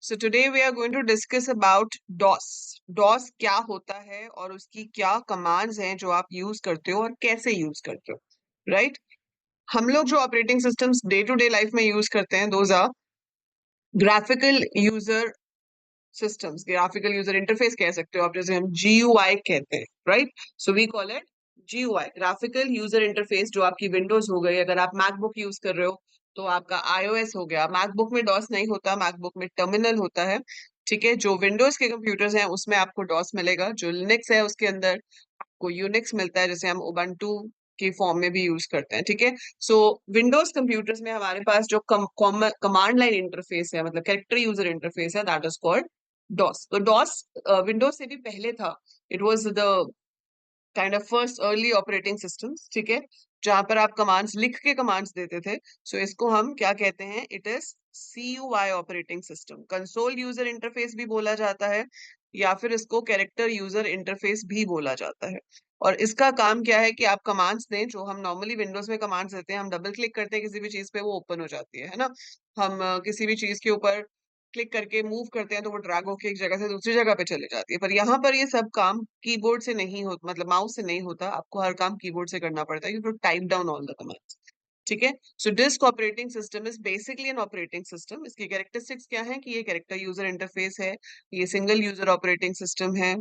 So today we are going to discuss about DOS. DOS क्या होता है और उसकी क्या कमांड्स हैं जो आप यूज करते हो और कैसे यूज करते हो, राइट? हम लोग जो operating systems day to day life में यूज करते हैं, those are graphical user systems, graphical user interface कह सकते हो आप, जैसे हम GUI कहते हैं, right? So we call it GUI, graphical user interface. जो आपकी विंडोज हो गई, अगर आप मैकबुक यूज कर रहे हो तो आपका iOS हो गया। मैकबुक में डॉस नहीं होता, मैकबुक में टर्मिनल होता है, ठीक है? जो विंडोज के कंप्यूटर्स हैं उसमें आपको डॉस मिलेगा, जो लिनक्स है उसके अंदर आपको यूनिक्स मिलता है, जैसे हम उबंटू की फॉर्म में भी यूज करते हैं, ठीक है? सो विंडोज कंप्यूटर्स में हमारे पास जो कमांड लाइन इंटरफेस है, मतलब कैरेक्टर यूजर इंटरफेस है, दैट इज कॉल्ड डॉस। तो डॉस विंडोज से भी पहले था। It was the kind of first early operating systems, ठीक है? जहां पर आप कमांड्स लिख के कमांड्स देते थे। सो इसको हम क्या कहते हैं? It is CUI operating system. Console user interface भी बोला जाता है, या फिर इसको कैरेक्टर यूजर इंटरफेस भी बोला जाता है। और इसका काम क्या है कि आप कमांड्स दें, जो हम नॉर्मली विंडोज में कमांड्स देते हैं, हम डबल क्लिक करते हैं किसी भी चीज पे, वो ओपन हो जाती है ना? हम किसी भी चीज के ऊपर क्लिक करके मूव करते हैं तो वो ड्रैग होके एक जगह से दूसरी जगह पे चले जाती है। पर यहाँ पर ये सब काम कीबोर्ड से नहीं होता, मतलब माउस से नहीं होता। आपको हर काम कीबोर्ड से करना पड़ता है, you to type down all the commands, ठीक है? So disk operating system is basically an operating system. इसकी कैरेक्टरिस्टिक्स क्या है कि ये कैरेक्टर यूजर इंटरफेस है, ये सिंगल यूजर ऑपरेटिंग सिस्टम है,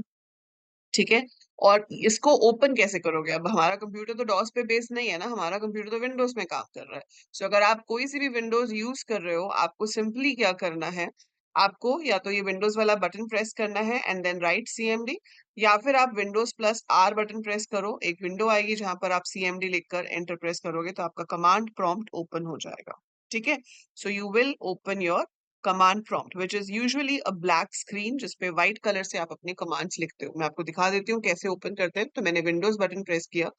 ठीक है? और इसको ओपन कैसे करोगे? अब हमारा कंप्यूटर तो डॉस पे बेस्ड नहीं है ना, हमारा कंप्यूटर तो विंडोज में काम कर रहा है। सो अगर आप कोई सी भी विंडोज यूज कर रहे हो, आपको सिंपली क्या करना है? आपको या तो ये विंडोज वाला बटन प्रेस करना है एंड देन राइट CMD, या फिर आप Windows plus R button press करो। एक विंडो आएगी जहां पर आप CMD लिखकर एंटर प्रेस करोगे तो आपका कमांड प्रॉम्प्ट ओपन हो जाएगा, ठीक है? So you will open your command prompt which is usually a black screen, जिसपे व्हाइट कलर से आप अपने कमांड्स लिखते हो। मैं आपको दिखा देती हूँ कैसे ओपन करते हैं। तो मैंने विंडोज बटन प्रेस किया,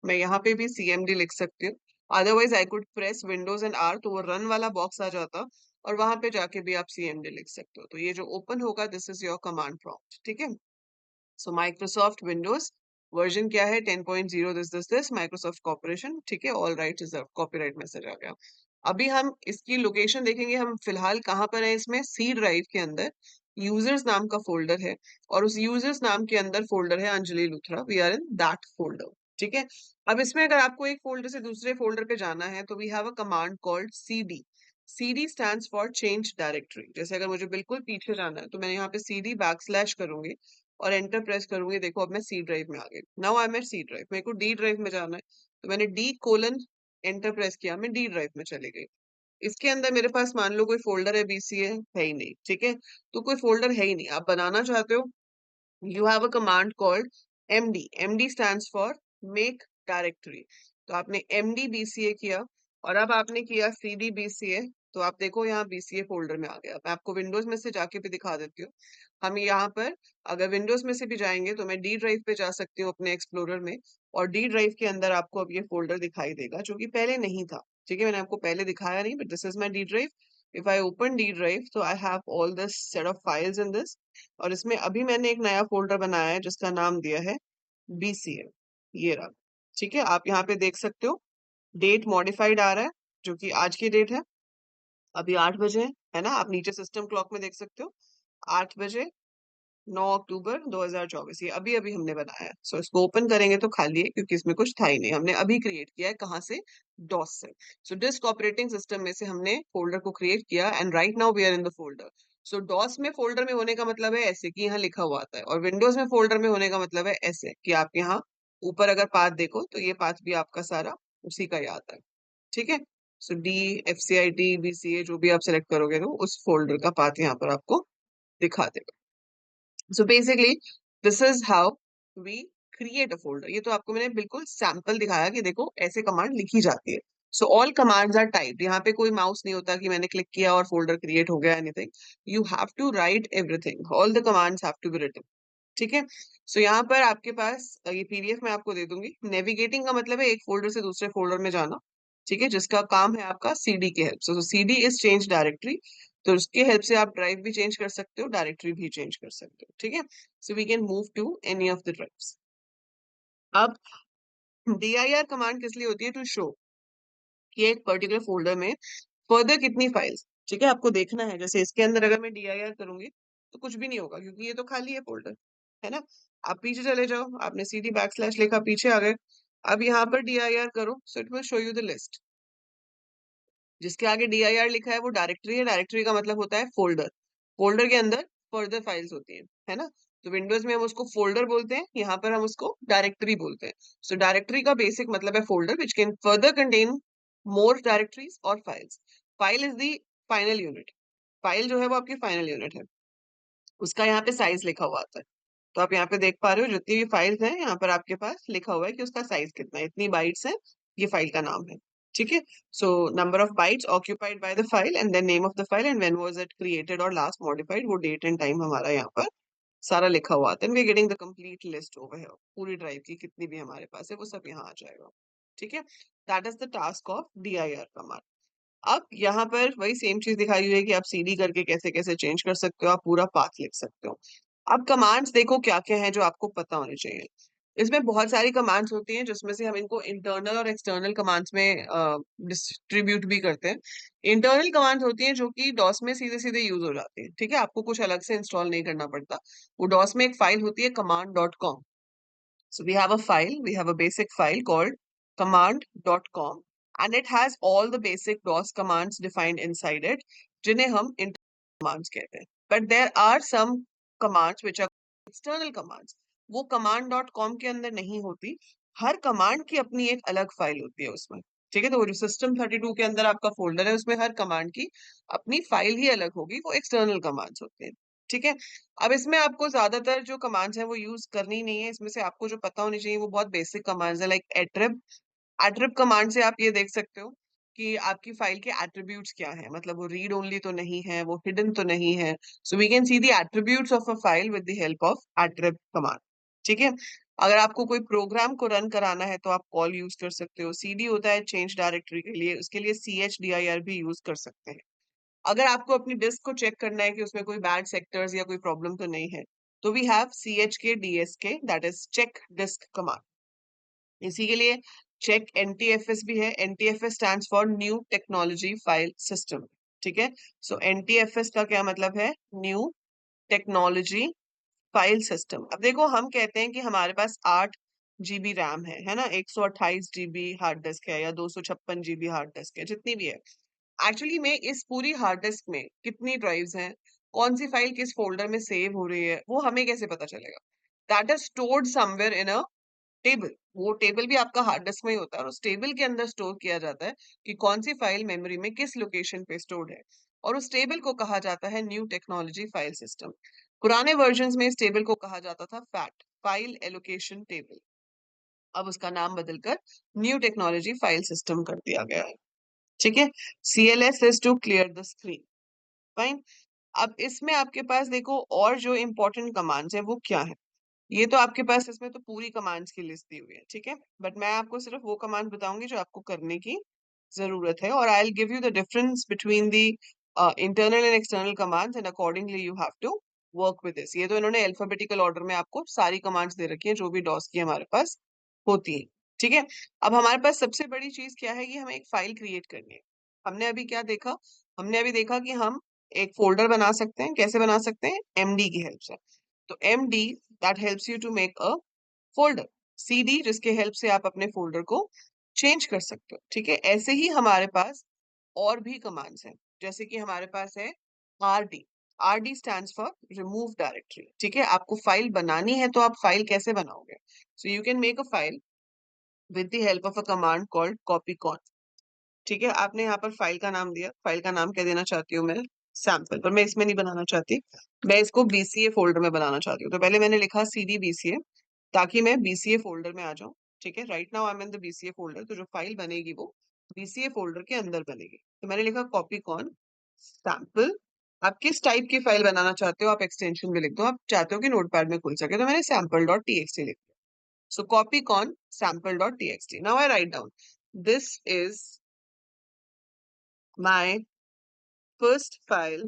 मैं यहाँ पे भी CMD लिख सकती हूँ। Otherwise I could press Windows and R, तो वो रन वाला बॉक्स आ जाता, और वहां पे जाके भी आप CMD लिख सकते हो। तो ये जो ओपन होगा, this is your command prompt, ठीक है? सो माइक्रोसॉफ्ट विंडोज वर्जन क्या है? 10.0 दिस माइक्रोसॉफ्ट कॉर्पोरेशन, ठीक है? All right reserve, copyright message आ गया। अभी हम इसकी लोकेशन देखेंगे, हम फिलहाल कहाँ पर है? इसमें C ड्राइव के अंदर यूजर्स नाम का फोल्डर है, और उस यूजर्स नाम के अंदर फोल्डर है Anjali Luthra. We are in that folder, ठीक है? अब इसमें अगर आपको एक फोल्डर से दूसरे फोल्डर पे जाना है तो we have a command called CD। CD stands for change directory. जैसे अगर मुझे बिल्कुल पीछे जाना है तो मैं यहाँ पे CD बैकस्लैश करूंगी और एंटर प्रेस करूंगी। देखो अब मैं C ड्राइव में आ गई। Now I am at C drive. मेरे को D ड्राइव में जाना है, तो मैंने D: एंटर प्रेस किया, मैं D ड्राइव में चली गई। इसके अंदर मेरे पास मान लो कोई फोल्डर है, BCA है ही नहीं, ठीक है? तो कोई फोल्डर है ही नहीं, आप बनाना चाहते हो, you have a command called MD। MD stands for make directory। तो आपने MD BCA किया, और अब आपने किया CD BCA, तो आप देखो यहाँ BCA फोल्डर में आ गया। मैं आपको विंडोज में से जाके भी दिखा देती हूँ। हम यहाँ पर अगर विंडोज में से भी जाएंगे तो मैं D ड्राइव पे जा सकती हूँ अपने एक्सप्लोरर में, और D ड्राइव के अंदर आपको अब ये फोल्डर दिखाई देगा, जो कि पहले नहीं था, ठीक है? मैंने आपको पहले दिखाया नहीं, but this is my D drive. If I open D drive, तो I have all this set of files in this, और इसमें अभी मैंने एक नया फोल्डर बनाया है जिसका नाम दिया है BCA। ये रहा, ठीक है? आप यहाँ पे देख सकते हो डेट मॉडिफाइड आ रहा है, जो कि आज की डेट है। अभी 8 बजे है ना? आप नीचे सिस्टम क्लॉक में देख सकते हो, 8 बजे 9 अक्टूबर 2024, ये अभी अभी हमने बनाया है। सो इसको ओपन करेंगे तो खाली है, क्योंकि इसमें कुछ था ही नहीं, हमने अभी क्रिएट किया है। कहाँ से? डॉस से। सो डिस्क ऑपरेटिंग सिस्टम में से हमने फोल्डर को क्रिएट किया, and right now we are in the folder. So DOS में फोल्डर में होने का मतलब है ऐसे कि यहाँ लिखा हुआ आता है, और विंडोज में फोल्डर में होने का मतलब है ऐसे कि आप यहाँ ऊपर अगर पाथ देखो तो ये पाथ भी आपका सारा उसी का ही आता है, ठीक है? सो DFCIT BCA जो भी आप सेलेक्ट करोगे तो उस फोल्डर का पाथ यहाँ पर आपको दिखा देगा। So basically this is how we create a folder. ये तो आपको मैंने बिल्कुल सैंपल दिखाया कि देखो ऐसे कमांड लिखी जाती है। So all commands are typed. यहाँ पे कोई माउस नहीं होता कि मैंने क्लिक किया और फोल्डर क्रिएट हो गया, anything. You have to write everything, all the commands have to be written, ठीक है? सो यहाँ पर आपके पास ये PDF मैं आपको दे दूंगी। नेविगेटिंग का मतलब है एक फोल्डर से दूसरे फोल्डर में जाना, ठीक है? जिसका काम है आपका CD की हेल्प से। सो CD इज चेंज डायरेक्टरी, तो उसके हेल्प से आप ड्राइव भी चेंज कर सकते हो, डायरेक्टरी भी चेंज कर सकते हो, ठीक है? So we can move to any of the drives. अब dir कमांड किस लिए होती है? टू शो कि एक पर्टिकुलर फोल्डर में फर्दर कितनी फाइल्स, ठीक है, आपको देखना है। जैसे इसके अंदर अगर मैं dir करूंगी तो कुछ भी नहीं होगा, क्योंकि ये तो खाली है फोल्डर, है ना। आप पीछे चले जाओ, आपने cd बैकस्लैश लिखा, पीछे आ गए, अब यहाँ पर dir करो, so it will show you the list. जिसके आगे dir लिखा है वो डायरेक्टरी है, डायरेक्टरी का मतलब होता है फोल्डर, फोल्डर के अंदर फर्दर फाइल्स होती हैं, है ना। तो विंडोज में हम उसको फोल्डर बोलते हैं, यहाँ पर हम उसको डायरेक्टरी बोलते हैं। सो डायरेक्टरी का बेसिक मतलब है folder which can further contain more directories और files. File is the final unit, file जो है वो आपकी फाइनल यूनिट है, उसका यहाँ पे साइज लिखा हुआ आता है। तो आप यहाँ पे देख पा रहे हो जितनी भी फाइल्स हैं यहाँ पर आपके पास लिखा हुआ है कि उसका साइज कितना है, इतनी बाइट्स है, ये फाइल का नाम है। ठीक है, so number of bytes occupied by the file and then name of the file and when was it created और लास्ट मॉडिफाइड, वो डेट एंड टाइम हमारा यहाँ पर सारा लिखा हुआ आता है। We are getting the complete list over here, पूरी ड्राइव की कितनी भी हमारे पास है वो सब यहाँ आ जाएगा। ठीक है, that is the task of dir command. अब यहाँ पर वही सेम चीज दिखाई हुई है कि आप सीडी करके कैसे कैसे चेंज कर सकते हो, आप पूरा पाथ लिख सकते हो। अब कमांड्स देखो क्या क्या है जो आपको पता होने चाहिए। इसमें बहुत सारी कमांड्स होती हैं, जिसमें से हम इनको इंटरनल और एक्सटर्नल कमांड्स में डिस्ट्रीब्यूट भी करते हैं। इंटरनल कमांड्स होती हैं जो कि डॉस में सीधे सीधे यूज हो जाती है। ठीक है, आपको कुछ अलग से इंस्टॉल नहीं करना पड़ता। वो डॉस में एक फाइल होती है command.com। So we have a file, we have a basic file called command.com and it has all the basic DOS commands defined inside it, जिन्हें हम internal commands कहते हैं। But there are some commands which are external commands, वो command.com के अंदर नहीं होती। हर command की अपनी एक अलग फाइल होती है उसमें। ठीक है, तो वो जो system32 के अंदर आपका फोल्डर है उसमें हर कमांड की अपनी फाइल ही अलग होगी, वो एक्सटर्नल कमांड्स होते हैं। ठीक है, अब इसमें आपको ज्यादातर जो कमांड्स हैं वो यूज करनी नहीं है। इसमें से आपको जो पता होनी चाहिए वो बहुत बेसिक कमांड्स है, लाइक एट्रिब। एट्रिब कमांड से आप ये देख सकते हो कि आपकी फाइल के एट्रीब्यूट्स क्या है, मतलब वो रीड ओनली तो नहीं है, वो हिडन तो नहीं है। So we can see the attributes of a file with the help of attrib command. ठीक है, अगर आपको कोई प्रोग्राम को रन कराना है तो आप कॉल यूज कर सकते हो। सीडी होता है चेंज डायरेक्टरी के लिए, उसके लिए chdir भी यूज कर सकते हैं। अगर आपको अपनी डिस्क को चेक करना है कि उसमें कोई बैड सेक्टर्स या कोई प्रॉब्लम तो नहीं है, तो we have chkdsk, that is check disk command. इसी के लिए चेक NTFS भी है। NTFS stands for new technology file system. ठीक है, सो NTFS का क्या मतलब है, न्यू टेक्नोलॉजी फाइल सिस्टम। अब देखो हम कहते हैं कि हमारे पास 8 GB रैम है ना, 128 GB हार्ड डिस्क है या 256 GB हार्ड डिस्क है, जितनी भी है। एक्चुअली में इस पूरी हार्ड डिस्क में कितनी ड्राइव्स हैं, कौन सी फाइल किस फोल्डर में सेव हो रही है, वो हमें कैसे पता चलेगा। That is stored somewhere in a table. वो टेबल भी आपका हार्ड डिस्क में ही होता है और उस टेबल के अंदर स्टोर किया जाता है कि कौन सी फाइल मेमोरी में किस लोकेशन पे स्टोर्ड है, और उस टेबल को कहा जाता है न्यू टेक्नोलॉजी फाइल सिस्टम। पुराने वर्जन्स में इस टेबल को कहा जाता था फैट, फाइल एलोकेशन टेबल। अब उसका नाम बदलकर न्यू टेक्नोलॉजी फाइल सिस्टम कर दिया गया है। ठीक है, CLS is to clear the screen, fine. अब इसमें आपके पास देखो और जो इंपॉर्टेंट कमांड्स है वो क्या है। ये तो आपके पास इसमें तो पूरी कमांड्स की लिस्ट दी हुई है, ठीक है, बट मैं आपको सिर्फ वो कमांड बताऊंगी जो आपको करने की जरूरत है, और I will give you the difference between the internal and external commands and accordingly you have to work with this. ये तो इन्होंने अल्फाबेटिकल ऑर्डर में आपको सारी कमांड्स दे रखी है जो भी डॉस की हमारे पास होती है। ठीक है, अब हमारे पास सबसे बड़ी चीज क्या है कि हमें एक फाइल क्रिएट करनी है। हमने अभी क्या देखा, हमने अभी देखा कि हम एक फोल्डर बना सकते हैं। कैसे बना सकते हैं, MD की हेल्प से। तो MD that helps you to make a folder, CD जिसके हेल्प से आप अपने फोल्डर को चेंज कर सकते हो। ठीक है, ऐसे ही हमारे पास और भी कमांड्स हैं, जैसे कि हमारे पास है RD। RD stands for remove directory. ठीक है, आपको फाइल बनानी है तो आप फाइल कैसे बनाओगे, so you can make a file with the help of a command called copycon। ठीक है, आपने यहाँ पर फाइल का नाम दिया, फाइल का नाम क्या देना चाहती हूँ मैं, सैंपल, पर मैं इसमें नहीं बनाना चाहती, मैं इसको BCA फोल्डर में बनाना चाहती हूँ। तो पहले मैंने लिखा CD BCA ताकि मैं BCA फोल्डर में आ जाऊं। ठीक है, right now I M in the BCA folder, तो जो फाइल बनेगी वो BCA फोल्डर के अंदर बनेगी। तो मैंने लिखा कॉपी कॉन सैंपल। आप किस टाइप की फाइल बनाना चाहते हो आप एक्सटेंशन में लिख दो, आप चाहते हो कि नोटपैड में खुल सके, तो मैंने sample.txt लिख दिया। So copy con sample.txt, now I write down this is my first file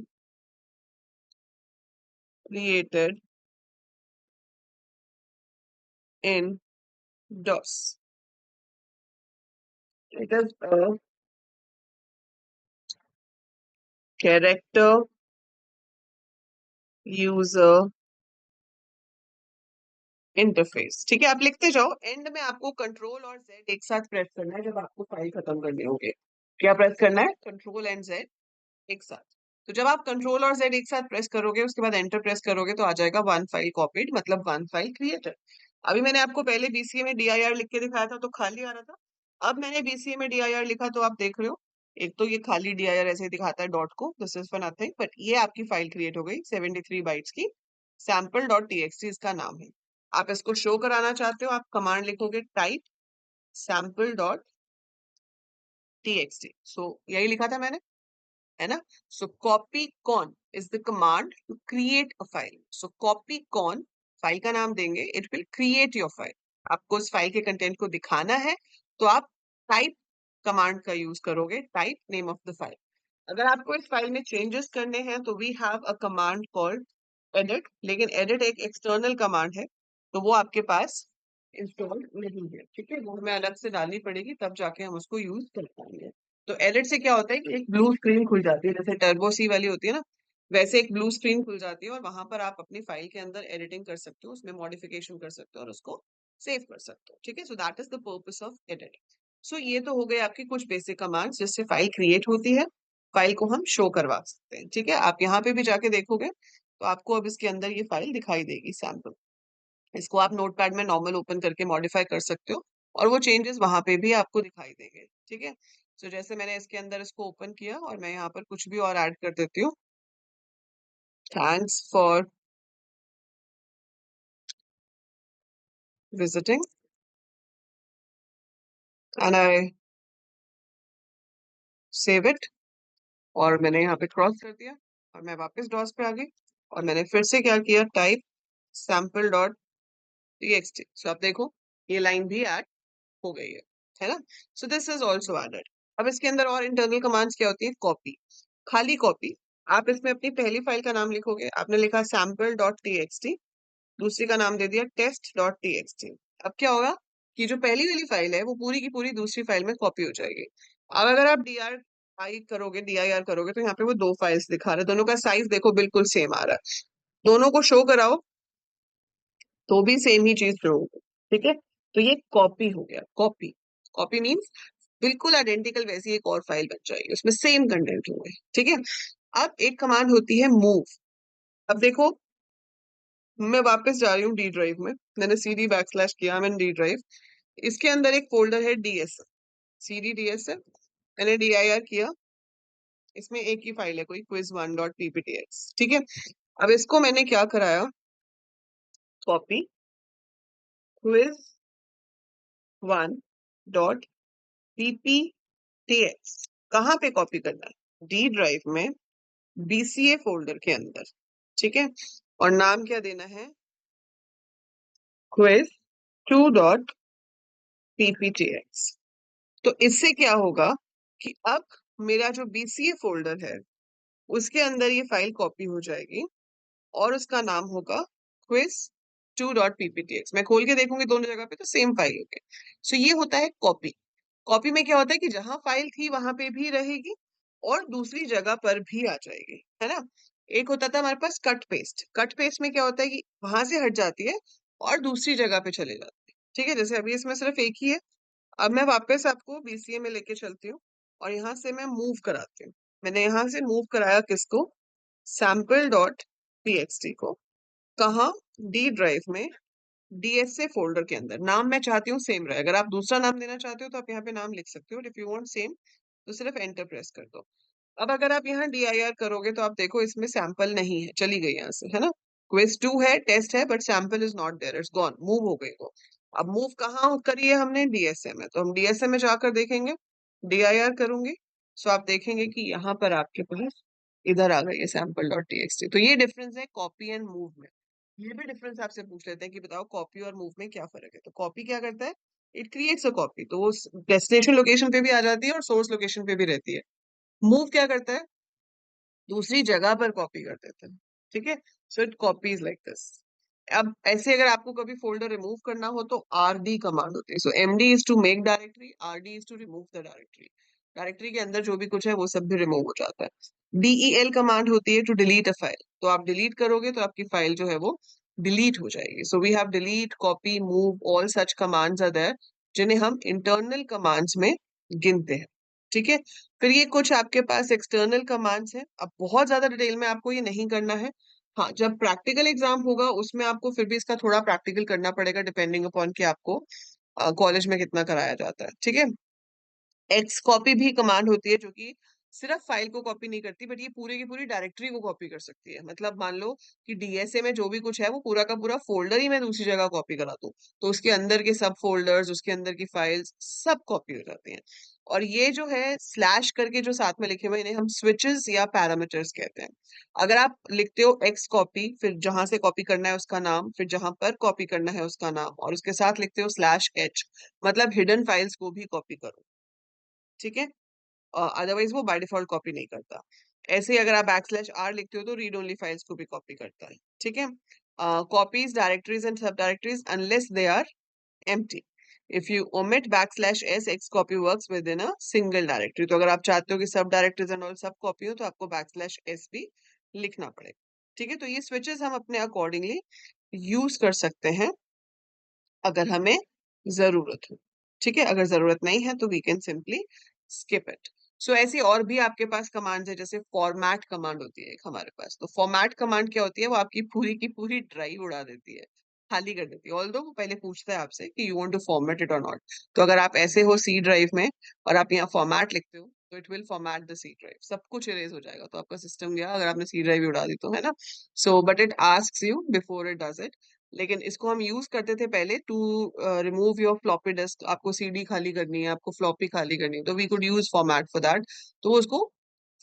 created in DOS. It is a character user interface. ठीक है, आप लिखते जाओ, एंड में आपको कंट्रोल और जेड एक साथ प्रेस करना है जब आपको फाइल खत्म करनी होगी। क्या प्रेस करना है? कंट्रोल एंड जेड एक साथ। तो जब आप कंट्रोल और जेड एक साथ प्रेस करोगे, उसके बाद एंटर प्रेस करोगे, तो आ जाएगा वन फाइल कॉपीड, मतलब वन फाइल क्रिएटेड। अभी मैंने आपको पहले बीसीए में डीआईआर लिख के दिखाया था तो खाली आ रहा था। अब मैंने बीसीए में डीआईआर लिखा तो आप देख रहे हो, एक तो ये खाली डीआईआर ऐसे ही दिखाता है डॉट को, this is for nothing, but ये आपकी फाइल क्रिएट हो गई 73 बाइट्स की, सैंपल डॉट टीएक्सटी इसका नाम है। आप इसको शो कराना चाहते हो, आप कमांड लिखोगे type sample dot TXT. So यही लिखा था मैंने, है ना? So copy con is the command to create a file. So copy con, file का नाम देंगे, it will create your file. आपको उस फाइल के कंटेंट को दिखाना है तो आप टाइप कमांड का यूज करोगे, type name of the file. अगर आपको इस फाइल में चेंजेस करने हैं तो we have a command called edit, लेकिन एडिट एक एक्सटर्नल कमांड है तो वो आपके पास इंस्टॉल नहीं है। ठीक है, वो हमें अलग से डालनी पड़ेगी, तब जाके हम उसको यूज कर पाएंगे। तो एडिट से क्या होता है कि एक ब्लू स्क्रीन खुल जाती है, जैसे टर्बो सी वाली होती है ना, वैसे एक ब्लू स्क्रीन खुल जाती है और वहां पर आप अपनी फाइल के अंदर एडिटिंग कर सकते हो, उसमें मॉडिफिकेशन कर सकते हो और उसको सेव कर सकते हो। ठीक है, so that is the purpose of edit. So ये तो हो गए आपकी कुछ बेसिक कमांड्स जिससे फाइल क्रिएट होती है, फाइल को हम शो करवा सकते हैं। ठीक है, आप यहाँ पे भी जाके देखोगे तो आपको अब इसके अंदर ये फाइल दिखाई देगी सैंपल। इसको आप नोटपैड में नॉर्मल ओपन करके मॉडिफाई कर सकते हो और वो चेंजेस वहां पे भी आपको दिखाई देंगे। ठीक है, तो जैसे मैंने इसके अंदर इसको ओपन किया और मैं यहाँ पर कुछ भी और ऐड कर देती हूँ, thanks for visiting and I save it, और मैंने यहाँ पे क्रॉस कर दिया और मैं वापस डॉस पे आ गई और मैंने फिर से क्या किया, टाइप सैंपल डॉट टीएक्सटी। सो आप देखो ये लाइन भी ऐड हो गई है ना? So this is also added. अब इसके अंदर और इंटरनल कमांड्स क्या होती है? कॉपी, खाली कॉपी। आप इसमें अपनी पहली फाइल का नाम लिखोगे, आपने लिखा सैंपल डॉट टीएक्सटी, दूसरी का नाम दे दिया टेस्ट डॉट टीएक्सटी। अब क्या होगा कि जो पहली वाली फाइल है वो पूरी की पूरी दूसरी फाइल में कॉपी हो जाएगी। अब अगर आप डीआईआर करोगे तो यहाँ पे वो दो फाइल्स दिखा रहे हैं, दोनों का साइज देखो बिल्कुल सेम आ रहा है। दोनों को शो कराओ तो भी सेम ही चीज शो होगी। ठीक है, तो ये कॉपी हो गया। कॉपी, कॉपी मीन्स बिल्कुल आइडेंटिकल वैसी एक और फाइल बन जाएगी, उसमें सेम कंटेंट होंगे। ठीक है, अब एक कमांड होती है मूव। अब देखो मैं वापस जा रही हूँ डी ड्राइव में, मैंने सीडी बैकस्लैश किया, मैंने डी ड्राइव, इसके अंदर एक फोल्डर है डीएसएम, सीडी डीएसएम, मैंने डीआईआर किया, इसमें एक ही फाइल है कोई, quiz1.pptx। ठीक है, अब इसको मैंने क्या कराया, कॉपी quiz1.pptx। कहाँ पे कॉपी करना है? डी ड्राइव में बीसीए फोल्डर के अंदर। ठीक है, और नाम क्या देना है? quiz2.pptx। तो इससे क्या होगा कि अब मेरा जो बीसीए फोल्डर है उसके अंदर ये फाइल कॉपी हो जाएगी और उसका नाम होगा quiz2.pptx। मैं खोल के देखूंगी दोनों जगह पे तो सेम फाइल होगी। सो ये होता है कॉपी। कॉपी में क्या होता है कि जहां फाइल थी वहां पे भी रहेगी और दूसरी जगह पर भी आ जाएगी, है ना? एक होता था हमारे पास कट पेस्ट। कट पेस्ट में क्या होता है कि वहां से हट जाती है और दूसरी जगह पे चले जाती है। ठीक है, जैसे अभी इसमें सिर्फ एक ही है। अब मैं वापस आपको बीसीए में लेके चलती हूँ और यहाँ से मैं मूव कराती हूँ। मैंने यहाँ से मूव कराया किसको? सैंपल डॉट टीएक्सटी को। कहाँ? डी ड्राइव में डीएसए फोल्डर के अंदर। नाम मैं चाहती हूँ सेम रहे, अगर आप दूसरा नाम देना चाहते हो तो आप यहाँ पे नाम लिख सकते हो, इफ यू वांट सेम तो सिर्फ एंटर प्रेस कर दो। अब अगर आप यहाँ डीआईआर करोगे तो आप देखो इसमें सैंपल नहीं है, चली गई यहाँ से, है ना? क्विज 2 है, टेस्ट है, but sample is not there, it's gone, move हो गई वो। अब मूव कहाँ करी है हमने? डीएसए में, तो हम डीएसए में जाकर देखेंगे, डीआईआर करूंगी, सो आप देखेंगे कि यहाँ पर आपके पास इधर आ गई है सैंपल डॉट टीएक्सटी। तो ये डिफरेंस है कॉपी एंड मूव में। ये भी डिफरेंस आपसे पूछ लेते हैं कि बताओ कॉपी और मूव में क्या फर्क है। तो कॉपी क्या करता है? इट क्रिएट्स अ कॉपी, तो वो डेस्टिनेशन लोकेशन पे भी आ जाती है और सोर्स लोकेशन पे भी रहती है। मूव क्या करता है? दूसरी जगह पर कॉपी कर देते हैं। ठीक है, so it copies like this. अब ऐसे अगर आपको कभी फोल्डर रिमूव करना हो तो आरडी कमांड होती है। So MD is to make directory, RD is to remove the directory. Directory के अंदर जो भी कुछ है वो सब भी रिमूव हो जाता है। del कमांड होती है टू डिलीट अ फाइल, तो आप डिलीट करोगे तो आपकी फाइल जो है वो डिलीट हो जाएगी. So we have delete, copy, move, all such commands are there जिन्हें हम इंटरनल कमांड्स में गिनते हैं. ठीक है. फिर ये कुछ आपके पास एक्सटर्नल कमांड्स हैं. अब बहुत ज्यादा डिटेल में आपको ये नहीं करना है. हाँ, जब प्रैक्टिकल एग्जाम होगा उसमें आपको फिर भी इसका थोड़ा प्रैक्टिकल करना पड़ेगा, डिपेंडिंग अपॉन कि आपको कॉलेज में कितना कराया जाता है. ठीक है. एक्स कॉपी भी कमांड होती है जो कि सिर्फ फाइल को कॉपी नहीं करती, बट ये पूरे की पूरी डायरेक्टरी को कॉपी कर सकती है. मतलब मान लो कि डीएसए में जो भी कुछ है वो पूरा का पूरा फोल्डर ही मैं दूसरी जगह कॉपी करा दूं, तो उसके अंदर के सब फोल्डर्स, उसके अंदर की फाइल्स सब कॉपी हो जाती हैं. और ये जो है स्लैश करके जो साथ में लिखे हुए इन्हें हम स्विचेस या पैरामीटर्स कहते हैं. अगर आप लिखते हो एक्स कॉपी, फिर जहां से कॉपी करना है उसका नाम, फिर जहां पर कॉपी करना है उसका नाम, और उसके साथ लिखते हो स्लैश एच, मतलब हिडन फाइल्स को भी कॉपी करो. ठीक है. अदरवाइज वो बाय डिफॉल्ट कॉपी नहीं करता. ऐसे ही अगर आप बैकस्लैश आर लिखते हो तो रीड ओनली फाइल्स को भी कॉपी करता है. ठीक है. Copies directories and subdirectories unless they are empty. If you omit backslash S, xcopy works within a single directory. तो अगर आप चाहते हो कि सब डायरेक्टरीज एंड ऑल सब कॉपी हो तो आपको बैकस्लैश एस भी लिखना पड़ेगा. ठीक है. तो ये स्विचेस हम अपने अकॉर्डिंगली यूज कर सकते हैं अगर हमें जरूरत हो. ठीक है. अगर जरूरत नहीं है तो we can simply skip it. So ऐसी और भी आपके पास कमांड है, जैसे फॉर्मेट कमांड होती है एक हमारे पास. तो फॉर्मेट कमांड क्या होती है, वो आपकी पूरी की पूरी ड्राइव उड़ा देती है, खाली कर देती है. ऑल्दो वो पहले पूछता है आपसे कि you want to format it और नॉट. तो अगर आप ऐसे हो सी ड्राइव में और आप यहाँ फॉर्मेट लिखते हो तो it will format the C drive, सब कुछ इरेज हो जाएगा. तो आपका सिस्टम गया अगर आपने सी ड्राइव उड़ा दी तो, है ना. So but it asks you before it does it. लेकिन इसको हम यूज करते थे पहले to remove your floppy disk. आपको सीडी खाली करनी है, आपको फ्लॉपी खाली करनी है, तो we could use format for that. तो वो उसको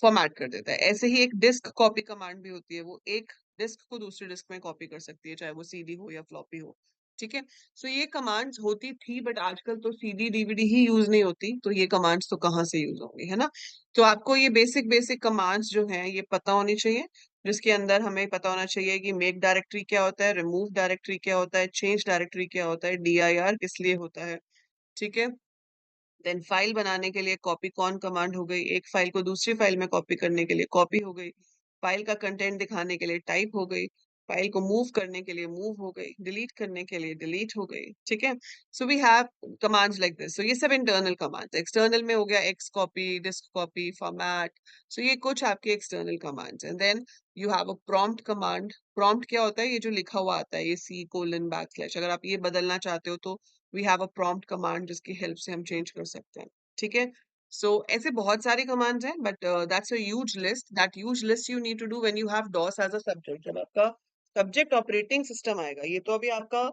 फॉर्मेट कर देता है. ऐसे ही एक डिस्क कॉपी कमांड भी होती है, वो एक डिस्क को दूसरी डिस्क में कॉपी कर सकती है, चाहे वो सीडी हो या फ्लॉपी हो. ठीक है. सो ये कमांड्स होती थी, बट आजकल तो सीडी डीवीडी ही यूज नहीं होती, तो ये कमांड्स तो कहाँ से यूज होंगी, है ना. तो आपको ये बेसिक बेसिक कमांड्स जो हैं ये पता होनी चाहिए, जिसके अंदर हमें पता होना चाहिए कि मेक डायरेक्टरी क्या होता है, रिमूव डायरेक्टरी क्या होता है, चेंज डायरेक्टरी क्या होता है, डीआईआर किस लिए होता है. ठीक है. देन फाइल बनाने के लिए कॉपी कॉन कमांड हो गई, एक फाइल को दूसरी फाइल में कॉपी करने के लिए कॉपी हो गई. फाइल का कंटेंट दिखाने के लिए टाइप हो गई. फाइल को मूव करने के लिए मूव हो गई. डिलीट करने के लिए डिलीट हो गई. ठीक है. So we have commands like this. So ये सब इंटरनल कमांड्स. एक्सटर्नल में हो गया X copy, disk copy, format. So ये कुछ आपके external commands. And then you have a prompt command. Prompt क्या होता है, ये जो लिखा हुआ आता है, ये सी कोलन बैकस्लैश, अगर आप ये बदलना चाहते हो तो we have a prompt command जिसकी हेल्प से हम चेंज कर सकते हैं. ठीक है. सो ऐसे बहुत सारे कमांड्स हैं, but that's a huge list. That huge list you need to do when you have DOS as a subject. जब आपका सब्जेक्ट ऑपरेटिंग सिस्टम आएगा, ये तो अभी आपका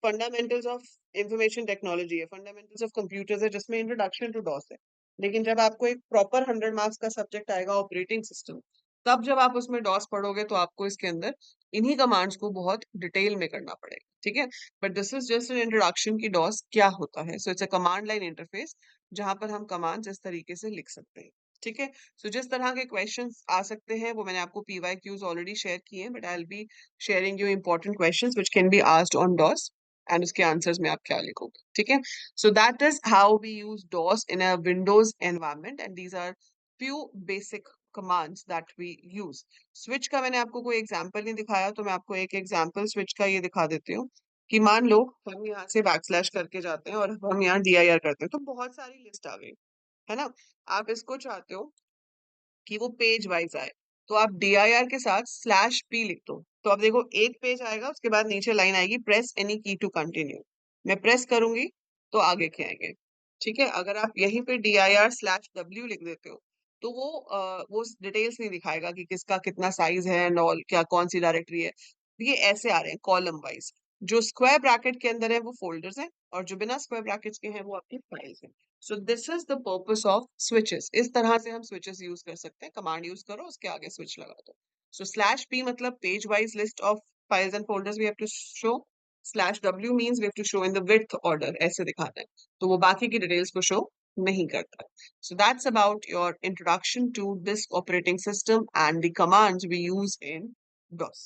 फंडामेंटल्स ऑफ इंफॉर्मेशन टेक्नोलॉजी है, फंडामेंटल्स ऑफ कंप्यूटर्स है, जिसमें इंट्रोडक्शन टू डॉस है. लेकिन जब आपको एक प्रॉपर 100 मार्क्स का सब्जेक्ट आएगा ऑपरेटिंग सिस्टम, तब जब आप उसमें डॉस पढ़ोगे तो आपको इसके अंदर इन्हीं कमांड्स को बहुत डिटेल में करना पड़ेगा. ठीक है. But this is just an introduction की डॉस क्या होता है. So it's a command line interface जहां पर हम कमांड्स इस तरीके से लिख सकते हैं. ठीक है. सो जिस तरह के क्वेश्चंस आ सकते हैं वो मैंने आपको पीवाईक्यूज ऑलरेडी शेयर किए हैं, but I will be sharing you important questions which can be asked on DOS, and उसके आंसर्स में आप क्या लिखोगे. ठीक है. So that is how we use DOS in a Windows environment, and these are few basic commands that we use. Switch का मैंने आपको कोई एग्जांपल नहीं दिखाया, तो मैं आपको एक एग्जांपल स्विच का ये दिखा देती हूँ. कि मान लो हम यहाँ से बैकस्लैश करके जाते हैं और हम यहाँ डीआईआर करते हैं, तो बहुत सारी लिस्ट आ गई, है ना. आप इसको चाहते हो कि वो पेज वाइज आए, तो आप डीआईआर के साथ स्लैश पी लिख दो. तो अब देखो एक पेज आएगा, उसके बाद नीचे लाइन आएगी प्रेस एनी की टू कंटिन्यू. मैं प्रेस करूंगी तो आगे के आएंगे. ठीक है. अगर आप यहीं पे डीआईआर स्लैश डब्ल्यू लिख देते हो तो वो डिटेल्स नहीं दिखाएगा कि किसका कितना साइज है एंड ऑल, क्या कौन सी डायरेक्टरी है. ये ऐसे आ रहे हैं कॉलम वाइज. जो स्क्वायर ब्रैकेट के अंदर है वो फोल्डर्स हैं, और जो बिना स्क्वायर ब्रैकेट्स के हैं वो आपकी फाइल्स हैं. सो this is the purpose of switches. इस तरह से हम स्विचेस यूज कर सकते हैं. कमांड यूज करो, उसके आगे स्विच लगा दो. सो स्लैश पी मतलब page wise list of files and folders we have to show. Slash W means we have to show in the width order, ऐसे दिखाना है. तो वो बाकी की डिटेल्स को शो नहीं करता. So that's about your introduction to disk operating system and the commands we use in DOS.